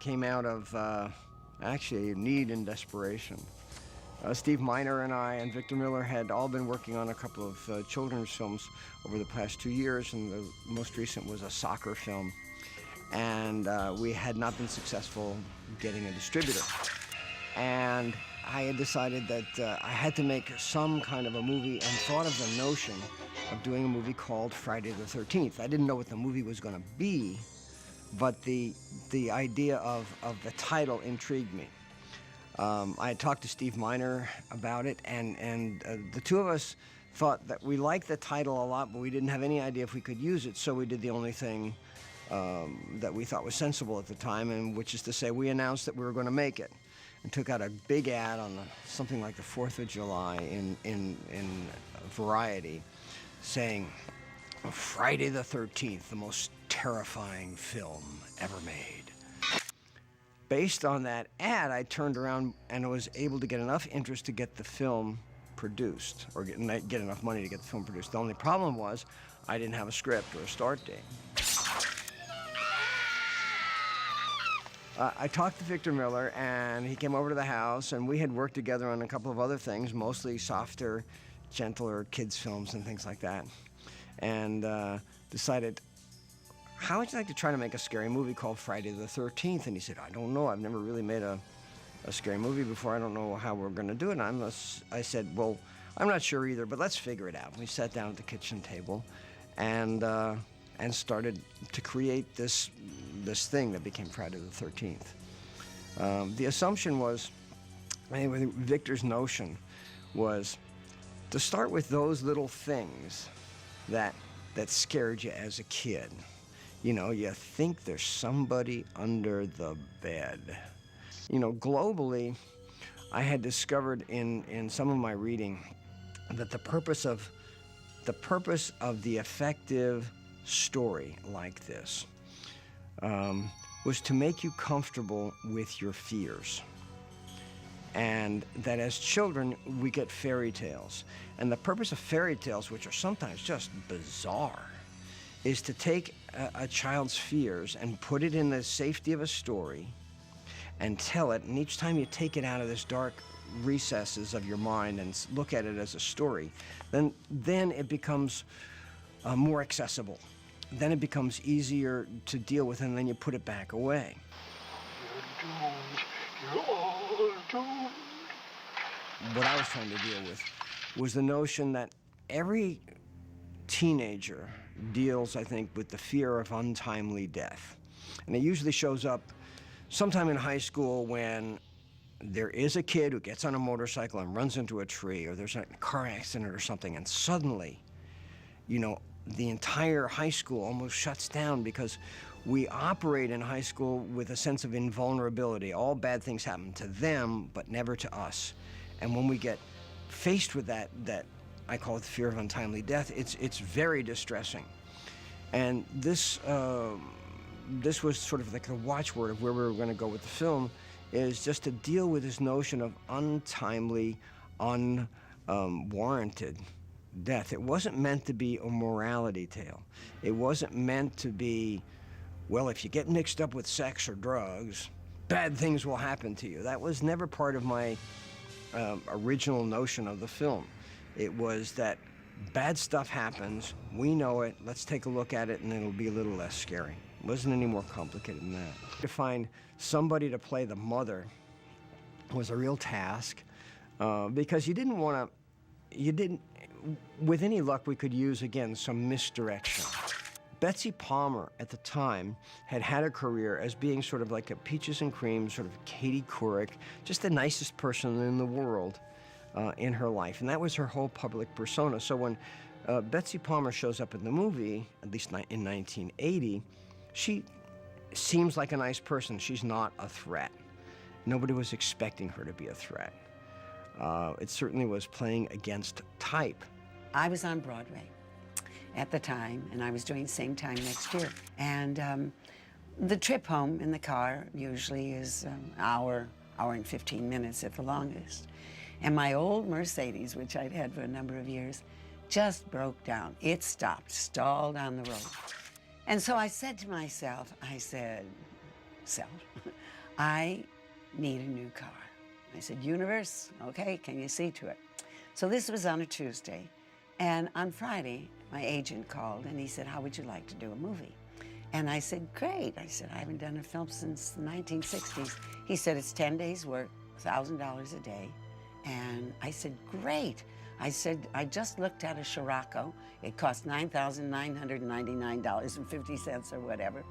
came out of actually a need and desperation. Steve Miner and I and Victor Miller had all been working on a couple of children's films over the past 2 years, and the most recent was a soccer film. And we had not been successful getting a distributor. And I had decided that I had to make some kind of a movie and thought of the notion of doing a movie called Friday the 13th. I didn't know what the movie was going to be, but the idea of the title intrigued me. I had talked to Steve Miner about it, and the two of us thought that we liked the title a lot, but we didn't have any idea if we could use it, so we did the only thing that we thought was sensible at the time, and which is to say we announced that we were going to make it, and took out a big ad on something like the 4th of July in Variety, saying, Friday the 13th, the most terrifying film ever made. Based on that ad, I turned around and was able to get enough interest to get the film produced, or get enough money to get the film produced. The only problem was I didn't have a script or a start date. I talked to Victor Miller, and he came over to the house, and we had worked together on a couple of other things, mostly softer, gentler kids' films and things like that, and decided, how would you like to try to make a scary movie called Friday the 13th? And he said, I don't know. I've never really made a scary movie before. I don't know how we're going to do it. I said, well, I'm not sure either, but let's figure it out. We sat down at the kitchen table and started to create this thing that became Friday the 13th. The assumption was, anyway, Victor's notion was to start with those little things that scared you as a kid. You know, you think there's somebody under the bed. You know, globally, I had discovered in some of my reading that the purpose of the effective story like this was to make you comfortable with your fears. And that as children, we get fairy tales. And the purpose of fairy tales, which are sometimes just bizarre, is to take a child's fears and put it in the safety of a story and tell it, and each time you take it out of this dark recesses of your mind and look at it as a story, then it becomes more accessible. Then it becomes easier to deal with, and then you put it back away. You're all doomed. What I was trying to deal with was the notion that every teenager deals, I think, with the fear of untimely death. And it usually shows up sometime in high school when there is a kid who gets on a motorcycle and runs into a tree, or there's a car accident or something, and suddenly, you know, the entire high school almost shuts down because we operate in high school with a sense of invulnerability. All bad things happen to them, but never to us. And when we get faced with that I call it the fear of untimely death, it's very distressing. And this was sort of like the watchword of where we were going to go with the film, is just to deal with this notion of untimely, unwarranted death. It wasn't meant to be a morality tale. It wasn't meant to be, well, if you get mixed up with sex or drugs, bad things will happen to you. That was never part of my original notion of the film. It was that bad stuff happens, we know it, let's take a look at it, and it'll be a little less scary. It wasn't any more complicated than that. To find somebody to play the mother was a real task, because with any luck, we could use, again, some misdirection. Betsy Palmer, at the time, had a career as being sort of like a peaches and cream, sort of Katie Couric, just the nicest person in the world in her life. And that was her whole public persona. So when Betsy Palmer shows up in the movie, at least in 1980, she seems like a nice person. She's not a threat. Nobody was expecting her to be a threat. It certainly was playing against type. I was on Broadway at the time, and I was doing the same time next year. And the trip home in the car usually is an hour and 15 minutes at the longest. And my old Mercedes, which I'd had for a number of years, just broke down. It stopped, stalled on the road. And so I said to myself, sell. I need a new car. I said, universe, okay, can you see to it? So this was on a Tuesday, and on Friday, my agent called and he said, how would you like to do a movie? And I said, great. I said, I haven't done a film since the 1960s. He said, it's 10 days work, $1,000 a day. And I said, great. I said, I just looked at a Scirocco. It cost $9,999.50 or whatever.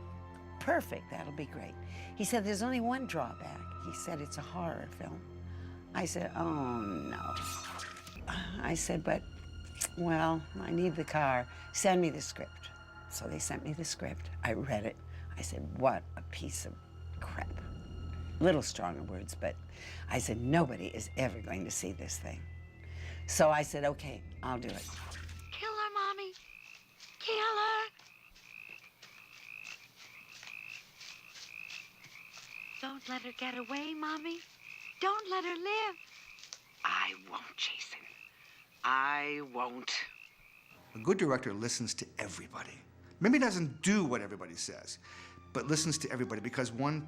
Perfect, that'll be great. He said, there's only one drawback. He said, it's a horror film. I said, oh no. I said, but, well, I need the car. Send me the script. So they sent me the script. I read it. I said, what a piece of crap. Little stronger words, but I said, nobody is ever going to see this thing. So I said, okay, I'll do it. Kill her, Mommy. Kill her. Don't let her get away, Mommy. Don't let her live. I won't, Jason. I won't. A good director listens to everybody. Maybe doesn't do what everybody says, but listens to everybody because a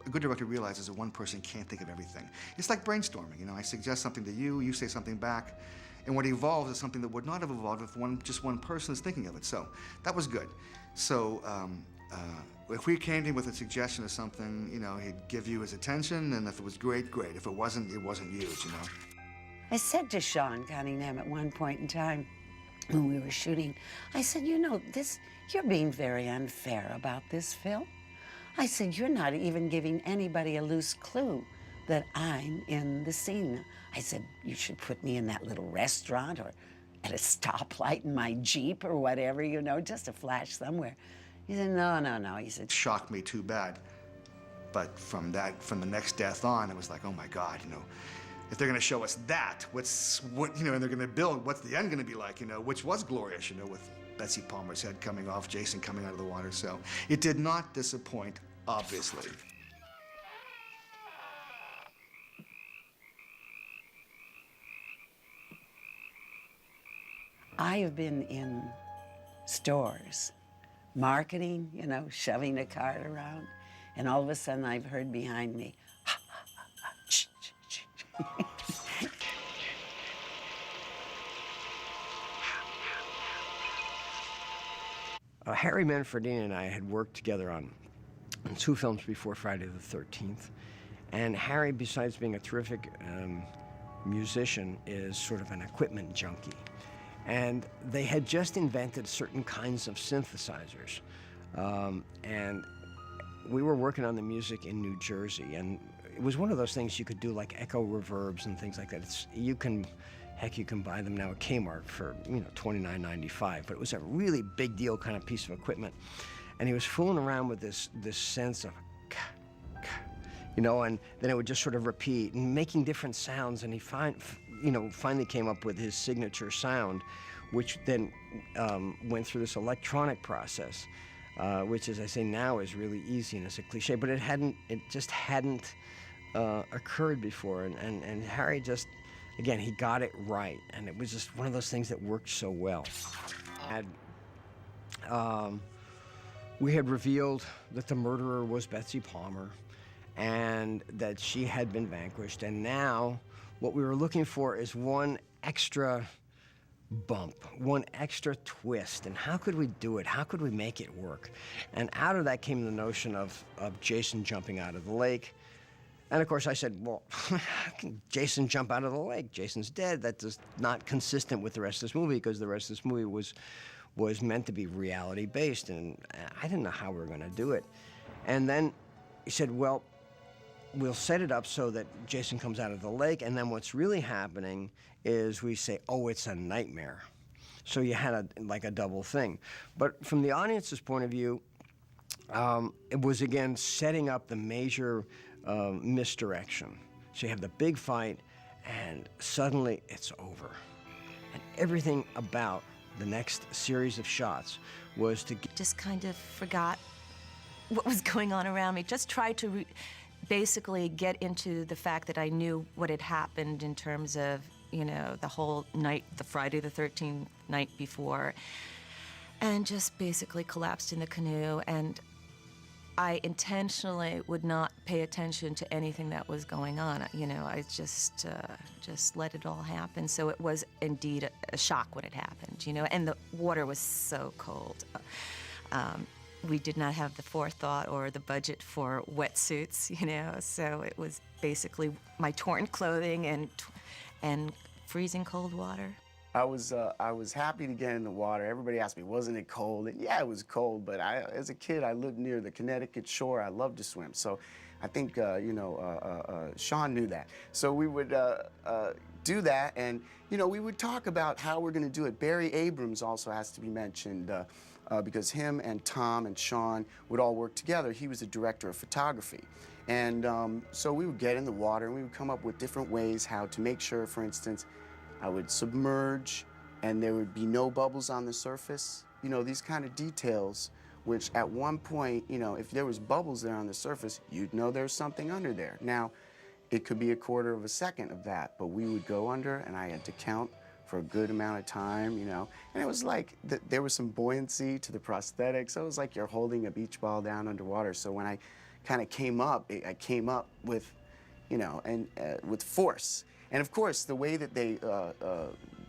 good director realizes that one person can't think of everything. It's like brainstorming, you know, I suggest something to you, you say something back, and what evolves is something that would not have evolved if just one person is thinking of it. So that was good. So if we came to him with a suggestion of something, you know, he'd give you his attention, and if it was great, great. If it wasn't used, you know. I said to Sean Cunningham at one point in time when we were shooting, I said, you know, you're being very unfair about this film. I said, you're not even giving anybody a loose clue that I'm in the scene. I said, you should put me in that little restaurant or at a stoplight in my Jeep or whatever, you know, just a flash somewhere. He said, no, no, no. He said, shocked me too bad. But from the next death on, it was like, oh my God, you know, if they're gonna show us that, you know, and they're gonna build, what's the end gonna be like, you know, which was glorious, you know, with Betsy Palmer's head coming off, Jason coming out of the water. So it did not disappoint, obviously. I have been in stores, marketing, you know, shoving a cart around, and all of a sudden I've heard behind me, Harry Manfredini and I had worked together on 2 films before Friday the 13th. And Harry, besides being a terrific musician, is sort of an equipment junkie. And they had just invented certain kinds of synthesizers. And we were working on the music in New Jersey, and it was one of those things you could do, like echo reverbs and things like that. You can buy them now at Kmart for, you know, $29.95, but it was a really big deal kind of piece of equipment. And he was fooling around with this sense of, you know, and then it would just sort of repeat and making different sounds, and he finally came up with his signature sound, which then went through this electronic process, which, as I say now, is really easy and it's a cliche, but it just hadn't occurred before, and Harry just, again, he got it right, and it was just one of those things that worked so well. We had revealed that the murderer was Betsy Palmer and that she had been vanquished, and now what we were looking for is one extra bump, one extra twist, and how could we do it? How could we make it work? And out of that came the notion of Jason jumping out of the lake. And of course I said, well, how can Jason jump out of the lake? Jason's dead. That is not consistent with the rest of this movie, because the rest of this movie was meant to be reality-based, and I didn't know how we were going to do it. And then he said, well, we'll set it up so that Jason comes out of the lake, and then what's really happening is we say, oh, it's a nightmare. So you had like a double thing. But from the audience's point of view, it was, again, setting up the major misdirection. So you have the big fight, and suddenly it's over. And everything about the next series of shots was to just kind of forgot what was going on around me. Just tried to basically get into the fact that I knew what had happened in terms of, you know, the whole night, the Friday the 13th night before, and just basically collapsed in the canoe. And I intentionally would not pay attention to anything that was going on. You know, I just let it all happen. So it was indeed a shock when it happened, you know, and the water was so cold. We did not have the forethought or the budget for wetsuits, you know, so it was basically my torn clothing and freezing cold water. I was happy to get in the water. Everybody asked me, wasn't it cold? And yeah, it was cold, but as a kid, I lived near the Connecticut shore. I loved to swim. So I think, Sean knew that. So we would do that, and, you know, we would talk about how we're going to do it. Barry Abrams also has to be mentioned because him and Tom and Sean would all work together. He was the director of photography. And so we would get in the water, and we would come up with different ways how to make sure, for instance, I would submerge and there would be no bubbles on the surface. You know, these kind of details, which at one point, you know, if there was bubbles there on the surface, you'd know there's something under there. Now, it could be a quarter of a second of that, but we would go under and I had to count for a good amount of time, you know. And it was like, there was some buoyancy to the prosthetics. So it was like you're holding a beach ball down underwater. So when I kind of came up, I came up with, you know, and with force. And of course, the way that they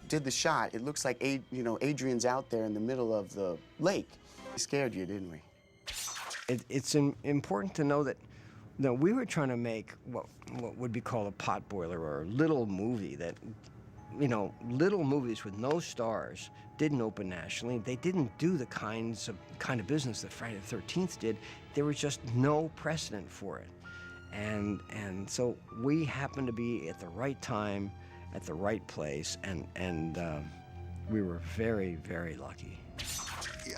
did the shot, it looks like Adrian's out there in the middle of the lake. We scared you, didn't we? It's important to know that we were trying to make what would be called a potboiler or a little movie that, you know, little movies with no stars didn't open nationally. They didn't do the kind of business that Friday the 13th did. There was just no precedent for it. And so we happened to be at the right time, at the right place, and we were very, very lucky.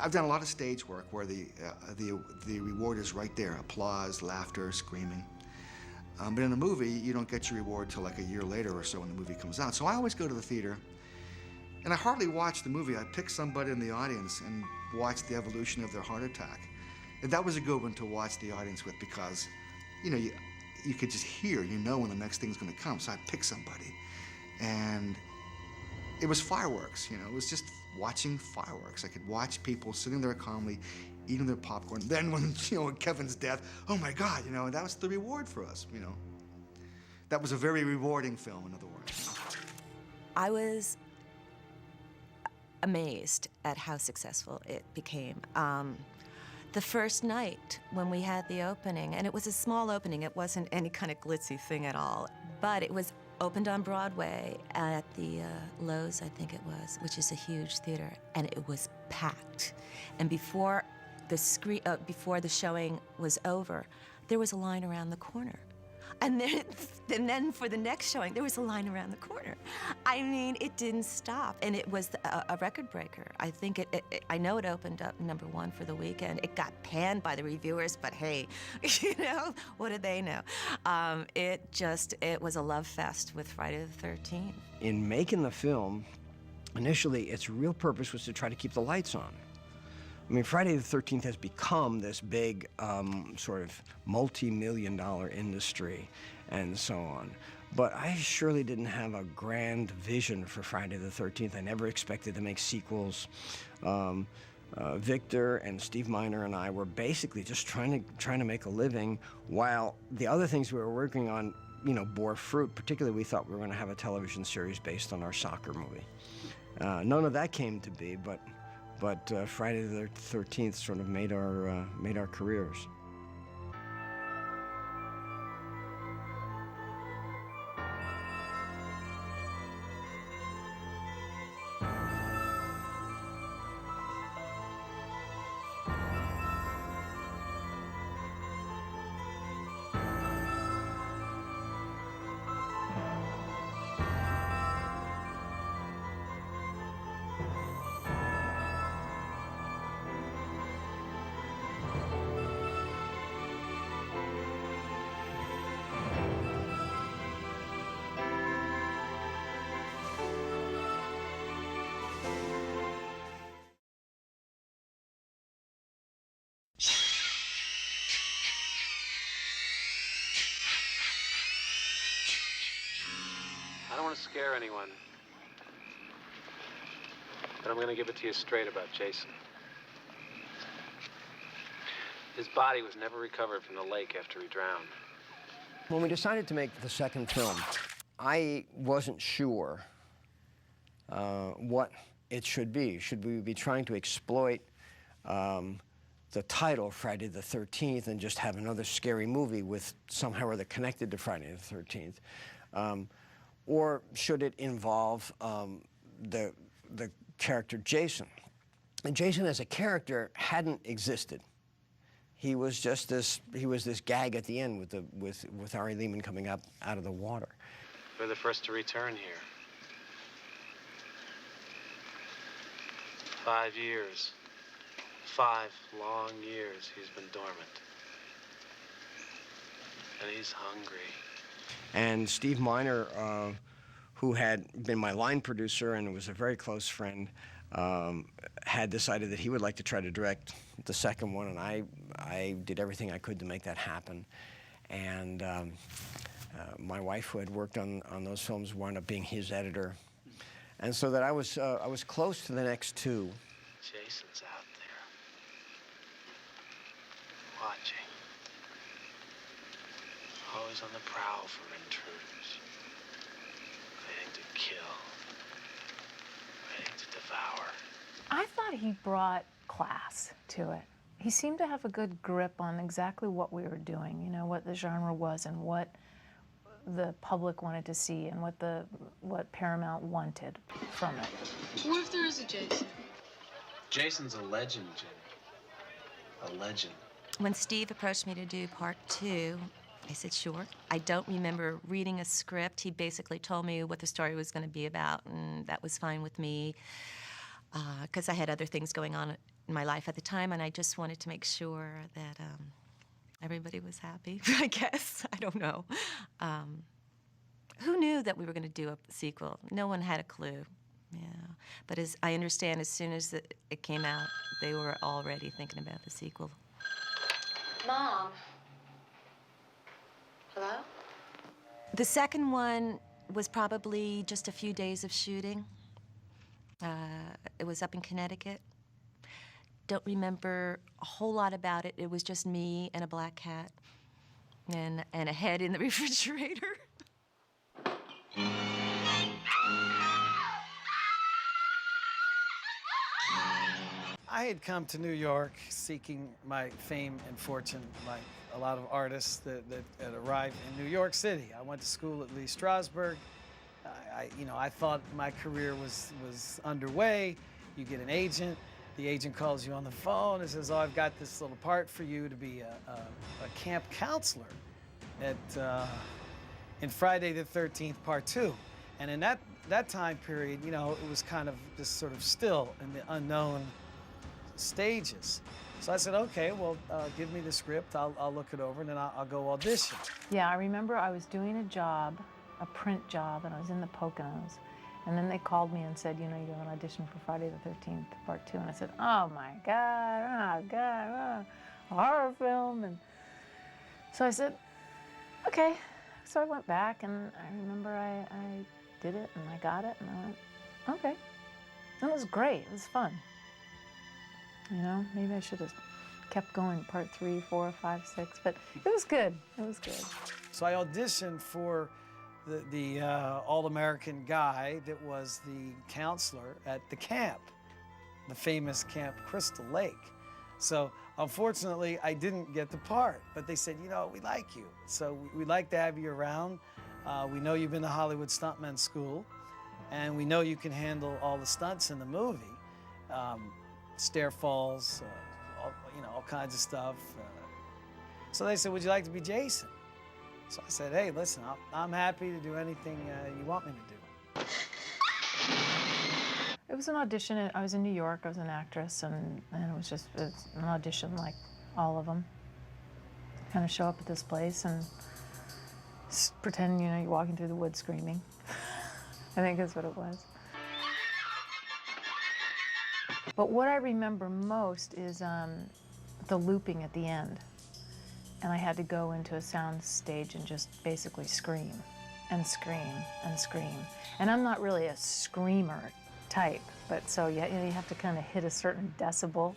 I've done a lot of stage work where the reward is right there: applause, laughter, screaming. But in a movie, you don't get your reward till like a year later or so when the movie comes out. So I always go to the theater, and I hardly watch the movie. I pick somebody in the audience and watch the evolution of their heart attack. And that was a good one to watch the audience with because, you know, you could just hear, you know, when the next thing's going to come. So I picked somebody, and it was fireworks. You know, it was just watching fireworks. I could watch people sitting there calmly, eating their popcorn. Then when, you know, Kevin's death, oh my God, you know, that was the reward for us. You know, that was a very rewarding film. In other words, I was amazed at how successful it became. The first night when we had the opening, and it was a small opening, it wasn't any kind of glitzy thing at all, but it was opened on Broadway at the Lowe's, I think it was, which is a huge theater, and it was packed. And before the showing was over, there was a line around the corner. And then for the next showing, there was a line around the corner. I mean, it didn't stop, and it was a record breaker. I think I know it opened up #1 for the weekend. It got panned by the reviewers, but hey, you know, what did they know? It was a love fest with Friday the 13th. In making the film, initially, its real purpose was to try to keep the lights on. I mean, Friday the 13th has become this big sort of multi-million-dollar industry and so on. But I surely didn't have a grand vision for Friday the 13th. I never expected to make sequels. Victor and Steve Miner and I were basically just trying to make a living while the other things we were working on, you know, bore fruit. Particularly, we thought we were going to have a television series based on our soccer movie. None of that came to be, but Friday the 13th sort of made our careers. I don't want to scare anyone, but I'm going to give it to you straight about Jason. His body was never recovered from the lake after he drowned. When we decided to make the second film, I wasn't sure what it should be. Should we be trying to exploit the title Friday the 13th and just have another scary movie with somehow or other connected to Friday the 13th? Or should it involve the character Jason? And Jason as a character hadn't existed. He was just this gag at the end with Ari Lehman coming up out of the water. We're the first to return here. 5 years. 5 long years he's been dormant. And he's hungry. And Steve Miner, who had been my line producer and was a very close friend, had decided that he would like to try to direct the second one, and I did everything I could to make that happen. And my wife, who had worked on those films, wound up being his editor. And so that I was close to the next two. Jason's out there, watching, always on the prowl for intruders, waiting to kill, waiting to devour. I thought he brought class to it. He seemed to have a good grip on exactly what we were doing, you know, what the genre was and what the public wanted to see and what Paramount wanted from it. What if there is a Jason? Jason's a legend, Jimmy. A legend. When Steve approached me to do part 2, I said, sure. I don't remember reading a script. He basically told me what the story was going to be about, and that was fine with me, because I had other things going on in my life at the time, and I just wanted to make sure that everybody was happy, I guess. I don't know. Who knew that we were going to do a sequel? No one had a clue. Yeah, but as I understand, as soon as it came out, they were already thinking about the sequel. Mom. Hello? The second one was probably just a few days of shooting. It was up in Connecticut. Don't remember a whole lot about it. It was just me and a black cat and a head in the refrigerator. I had come to New York seeking my fame and fortune, like a lot of artists that arrived in New York City. I went to school at Lee Strasberg. I thought my career was underway. You get an agent. The agent calls you on the phone and says, "Oh, I've got this little part for you to be a camp counselor in Friday the 13th, Part 2." And in that time period, you know, it was kind of just sort of still in the unknown stages. So I said, okay, well, give me the script. I'll look it over, and then I'll go audition. Yeah, I remember I was doing a job, a print job, and I was in the Poconos. And then they called me and said, you know, you have an audition for Friday the 13th, Part 2. And I said, oh my God, a horror film. And so I said, okay. So I went back, and I remember I did it, and I got it, and I went, okay. And it was great. It was fun. You know, maybe I should have kept going, Part 3, 4, 5, 6, but it was good. It was good. So I auditioned for the all-American guy that was the counselor at the camp, the famous Camp Crystal Lake. So unfortunately, I didn't get the part, but they said, you know, we like you, so we'd like to have you around. We know you've been to Hollywood Stuntman School, and we know you can handle all the stunts in the movie. Stair falls, all kinds of stuff. So they said, would you like to be Jason? So I said, hey, listen, I'm happy to do anything you want me to do. It was an audition. I was in New York. I was an actress, and it was just an audition like all of them. Kind of show up at this place and pretend, you know, you're walking through the woods screaming. I think that's what it was. But what I remember most is the looping at the end. And I had to go into a sound stage and just basically scream and scream and scream. And I'm not really a screamer type, but so you have to kind of hit a certain decibel,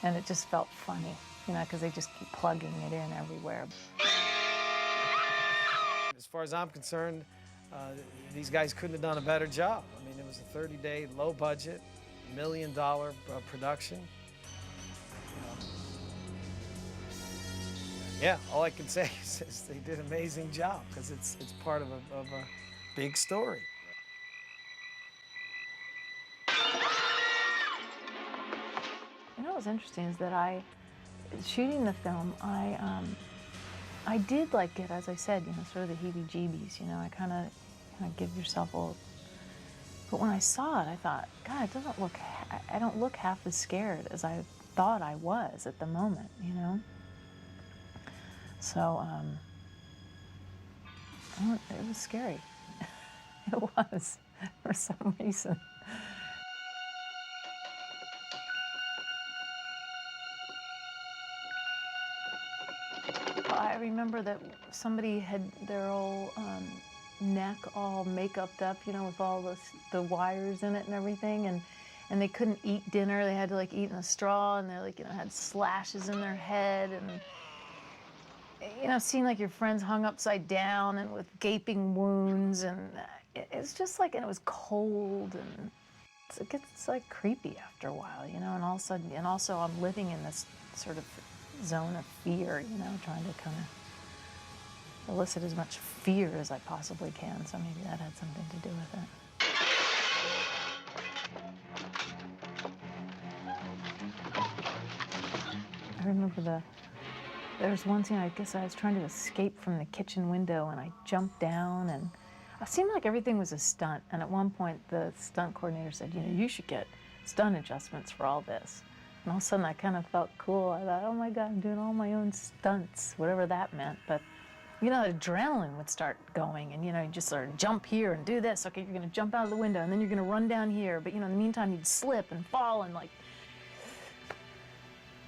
and it just felt funny. you know, because they just keep plugging it in everywhere. As far as I'm concerned, these guys couldn't have done a better job. I mean, it was a 30-day, low-budget, $1 million production. Yeah, all I can say is they did an amazing job because it's part of a big story. You know what's interesting is that shooting the film, I did like get, as I said, you know, sort of the heebie-jeebies, you know, I kind of give yourself a little, but when I saw it, I thought, God, it doesn't look, I don't look half as scared as I thought I was at the moment, you know? So, it was scary. It was, for some reason. I remember that somebody had their old neck all make-upped up, you know, with all the wires in it and everything, and they couldn't eat dinner. They had to like eat in a straw, and they like, you know, had slashes in their head, and you know, seeing like your friends hung upside down and with gaping wounds, and it's just like, and it was cold, and it gets like creepy after a while, you know, and all of a sudden, and also I'm living in this sort of zone of fear, you know, trying to kind of elicit as much fear as I possibly can, so maybe that had something to do with it. I remember there was one scene, I guess I was trying to escape from the kitchen window, and I jumped down, and it seemed like everything was a stunt, and at one point the stunt coordinator said, you know, you should get stunt adjustments for all this. And all of a sudden I kind of felt cool. I thought, oh my God, I'm doing all my own stunts, whatever that meant. But, you know, adrenaline would start going, and, you know, you just sort of jump here and do this. Okay, you're gonna jump out of the window, and then you're gonna run down here. But, you know, in the meantime, you'd slip and fall and, like,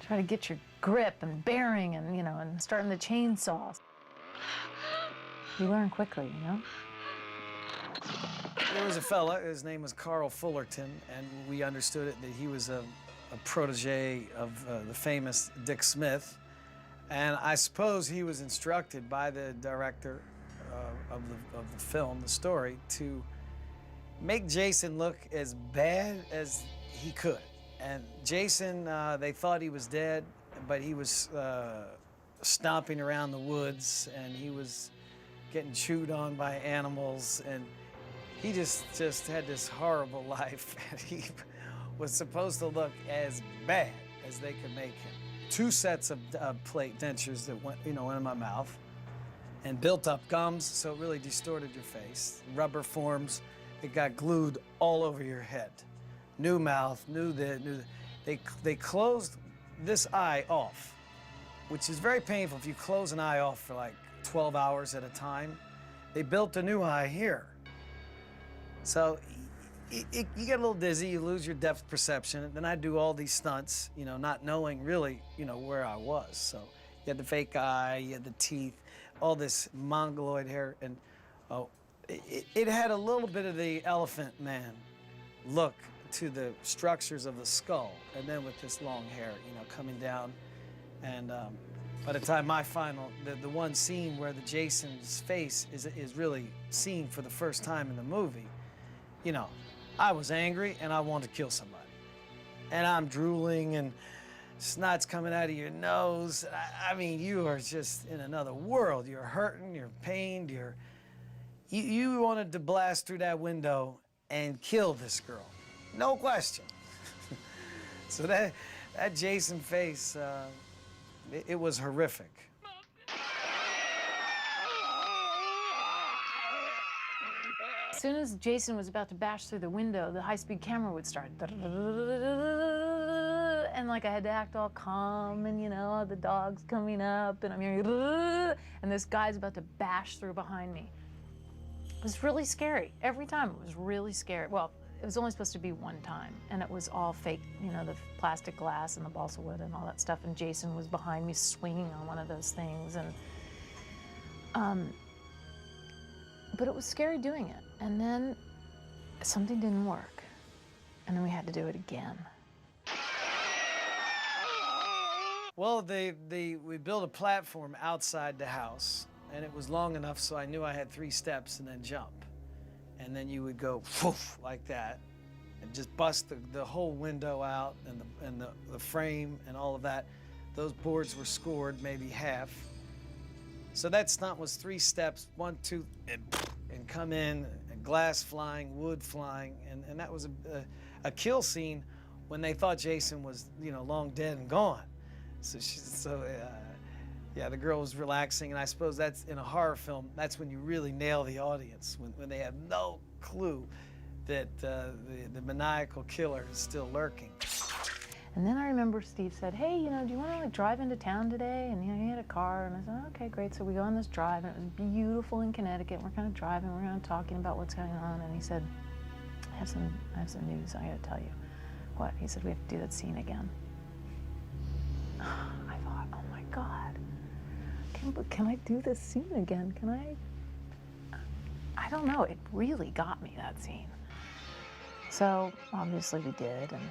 try to get your grip and bearing and, you know, and starting the chainsaw. You learn quickly, you know? There was a fella, his name was Carl Fullerton, and we understood it that he was a protege of the famous Dick Smith. And I suppose he was instructed by the director of the film, the story, to make Jason look as bad as he could. And Jason, they thought he was dead, but he was stomping around the woods, and he was getting chewed on by animals, and he just had this horrible life, and he was supposed to look as bad as they could make him. 2 sets of plate dentures that went, you know, went in my mouth, and built up gums, so it really distorted your face. Rubber forms that got glued all over your head. New mouth, new this, new that. They closed this eye off, which is very painful if you close an eye off for like 12 hours at a time. They built a new eye here. So you get a little dizzy, you lose your depth perception, and then I do all these stunts, you know, not knowing really, you know, where I was. So you had the fake eye, you had the teeth, all this mongoloid hair, and it had a little bit of the Elephant Man look to the structures of the skull, and then with this long hair, you know, coming down. And by the time my final, the one scene where the Jason's face is really seen for the first time in the movie, you know, I was angry and I wanted to kill somebody. And I'm drooling and snot's coming out of your nose. I mean, you are just in another world. You're hurting, you're pained, you wanted to blast through that window and kill this girl. No question. So that Jason face, it was horrific. As soon as Jason was about to bash through the window, the high-speed camera would start. And like I had to act all calm, and you know, the dog's coming up, and I'm hearing, and this guy's about to bash through behind me. It was really scary. Every time it was really scary. Well, it was only supposed to be one time, and it was all fake, you know, the plastic glass and the balsa wood and all that stuff, and Jason was behind me swinging on one of those things, and but it was scary doing it. And then something didn't work, and then we had to do it again. Well, we built a platform outside the house, and it was long enough so I knew I had 3 steps and then jump. And then you would go whoosh, like that, and just bust the whole window out and the frame and all of that. Those boards were scored, maybe half. So that stunt was 3 steps, 1, 2, and come in, and glass flying, wood flying, and that was a kill scene when they thought Jason was, you know, long dead and gone. Yeah, the girl was relaxing, and I suppose that's, in a horror film, that's when you really nail the audience, when they have no clue that the maniacal killer is still lurking. And then I remember Steve said, hey, you know, do you want to like drive into town today? And you know, he had a car, and I said, okay, great. So we go on this drive, and it was beautiful in Connecticut. We're kind of driving, we're kind of talking about what's going on, and he said, I have some news I got to tell you. What? He said, we have to do that scene again. I thought, oh my God, can I do this scene again? Can I don't know, it really got me, that scene. So obviously we did, and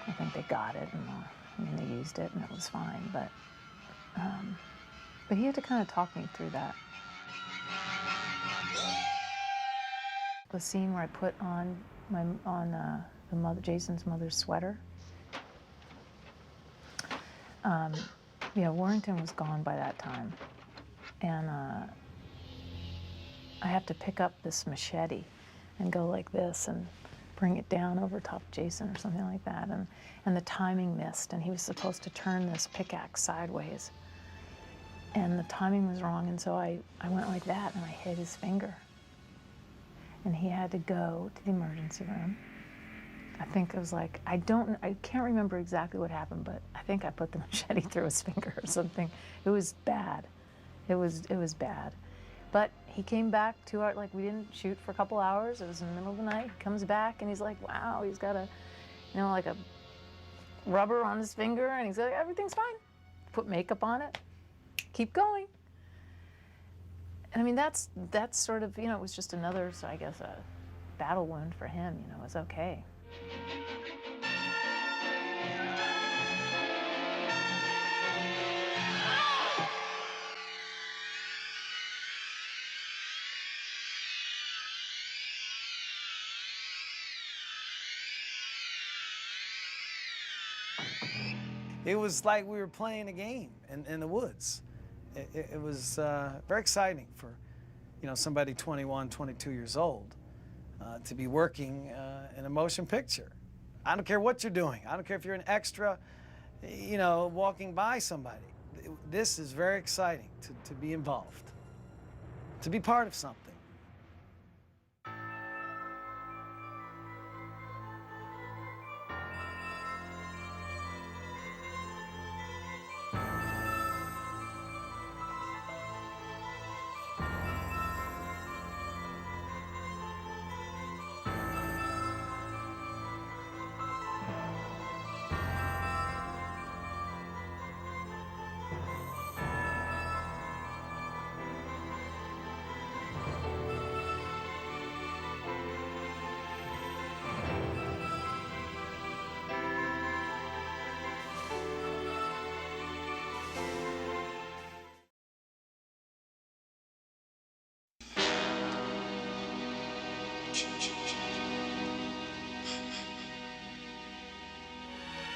I think they got it, and I mean, they used it, and it was fine, but he had to kind of talk me through that. The scene where I put on Jason's mother's sweater. You know, Warrington was gone by that time, and I have to pick up this machete and go like this and bring it down over top of Jason or something like that, and the timing missed, and he was supposed to turn this pickaxe sideways, and the timing was wrong, and so I went like that, and I hit his finger, and he had to go to the emergency room. I think it was like, I can't remember exactly what happened, but I think I put the machete through his finger or something. It was bad. It was bad. But he came back 2 hours, like we didn't shoot for a couple hours. It was in the middle of the night. He comes back and he's like, wow, he's got a, you know, like a rubber on his finger, and he's like, everything's fine. Put makeup on it, keep going. And I mean, that's sort of, you know, it was just another, so I guess, a battle wound for him, you know, it was okay. It was like we were playing a game in the woods. It was very exciting for, you know, somebody 21, 22 years old to be working in a motion picture. I don't care what you're doing. I don't care if you're an extra, you know, walking by somebody. This is very exciting to be involved, to be part of something.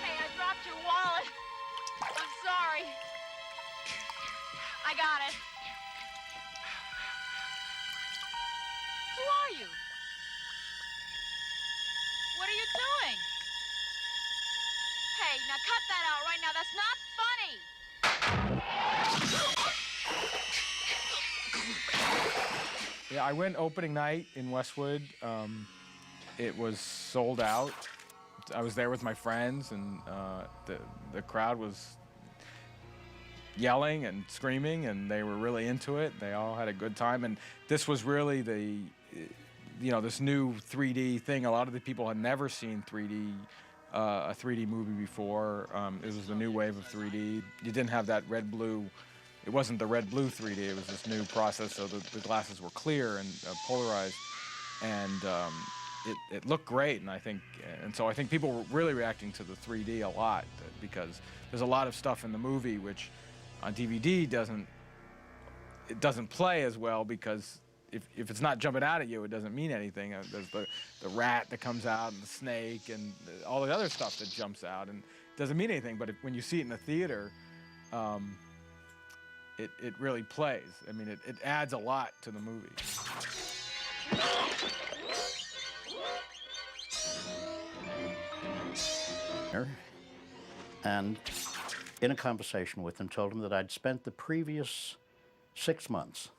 Hey, I dropped your wallet. I'm sorry. I got it. Who are you? What are you doing? Hey, now cut that out right now. That's not funny. Yeah, I went opening night in Westwood. It was sold out. I was there with my friends, and the crowd was yelling and screaming, and they were really into it. They all had a good time, and this was really this new 3D thing. A lot of the people had never seen a 3D movie before. It was the new wave of 3D. You didn't have that red-blue. It wasn't the red-blue 3D. It was this new process, so the glasses were clear and polarized, and it looked great, and so I think people were really reacting to the 3D a lot because there's a lot of stuff in the movie which on DVD doesn't play as well, because if it's not jumping out at you, it doesn't mean anything. There's the rat that comes out and the snake and all the other stuff that jumps out, and it doesn't mean anything. But when you see it in the theater, it really plays. I mean, it adds a lot to the movie. And in a conversation with him, told him that I'd spent the previous 6 months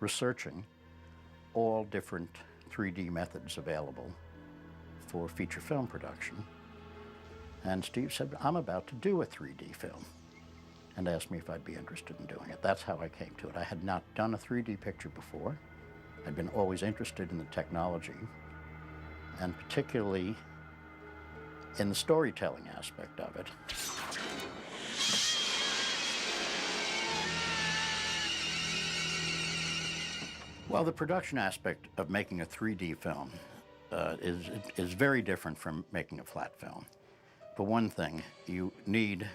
researching all different 3D methods available for feature film production. And Steve said, I'm about to do a 3D film, and asked me if I'd be interested in doing it. That's how I came to it. I had not done a 3D picture before. I'd been always interested in the technology, and particularly in the storytelling aspect of it. Well, the production aspect of making a 3D film is very different from making a flat film. For one thing, you need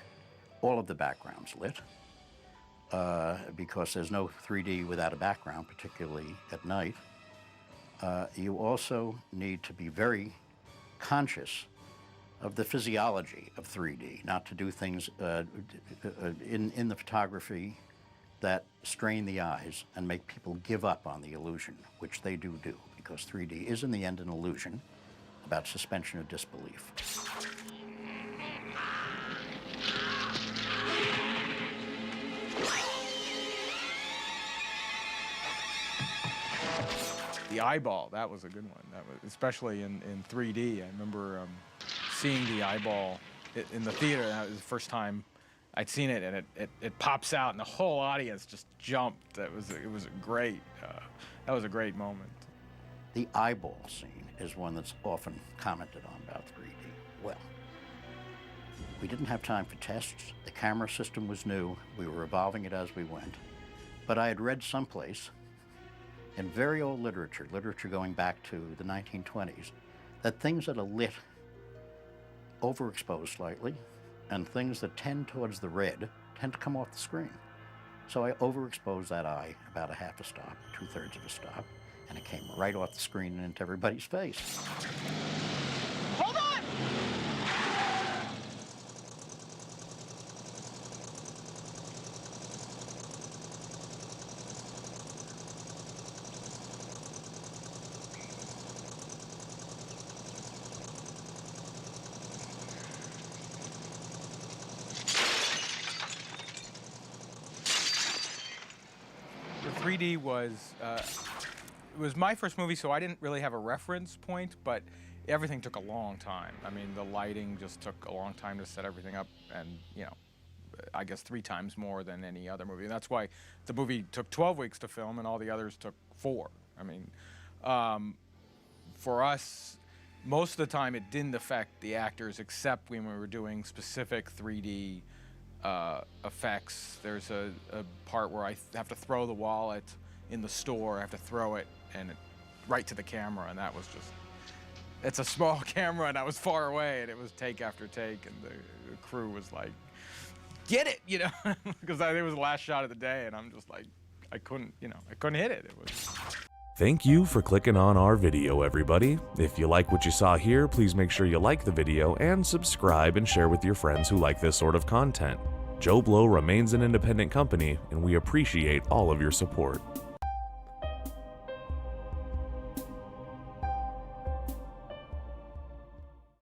all of the backgrounds lit, because there's no 3D without a background, particularly at night. You also need to be very conscious of the physiology of 3D, not to do things in the photography that strain the eyes and make people give up on the illusion, which they do, because 3D is in the end an illusion about suspension of disbelief. The eyeball, that was a good one. That was, especially in 3D. I remember seeing the eyeball in the theater. That was the first time I'd seen it, and it pops out, and the whole audience just jumped. It was great. That was a great moment. The eyeball scene is one that's often commented on about 3D. Well, we didn't have time for tests. The camera system was new. We were evolving it as we went. But I had read someplace in very old literature going back to the 1920s, that things that are lit overexposed slightly, and things that tend towards the red tend to come off the screen. So I overexposed that eye about a half a stop, 2/3 of a stop, and it came right off the screen and into everybody's face. Hold on! The 3D was, it was my first movie, so I didn't really have a reference point, but everything took a long time. I mean, the lighting just took a long time to set everything up, and, you know, I guess 3 times more than any other movie. And that's why the movie took 12 weeks to film, and all the others took 4. I mean, for us, most of the time it didn't affect the actors, except when we were doing specific 3D effects. There's a part where I have to throw the wallet in the store. I have to throw it right to the camera, and that was just, it's a small camera, and I was far away, and it was take after take, and the crew was like, get it, you know, because it was the last shot of the day, and I'm just like, I couldn't hit it. It was. Thank you for clicking on our video, everybody. If you like what you saw here, please make sure you like the video and subscribe and share with your friends who like this sort of content. Joblo remains an independent company, and we appreciate all of your support.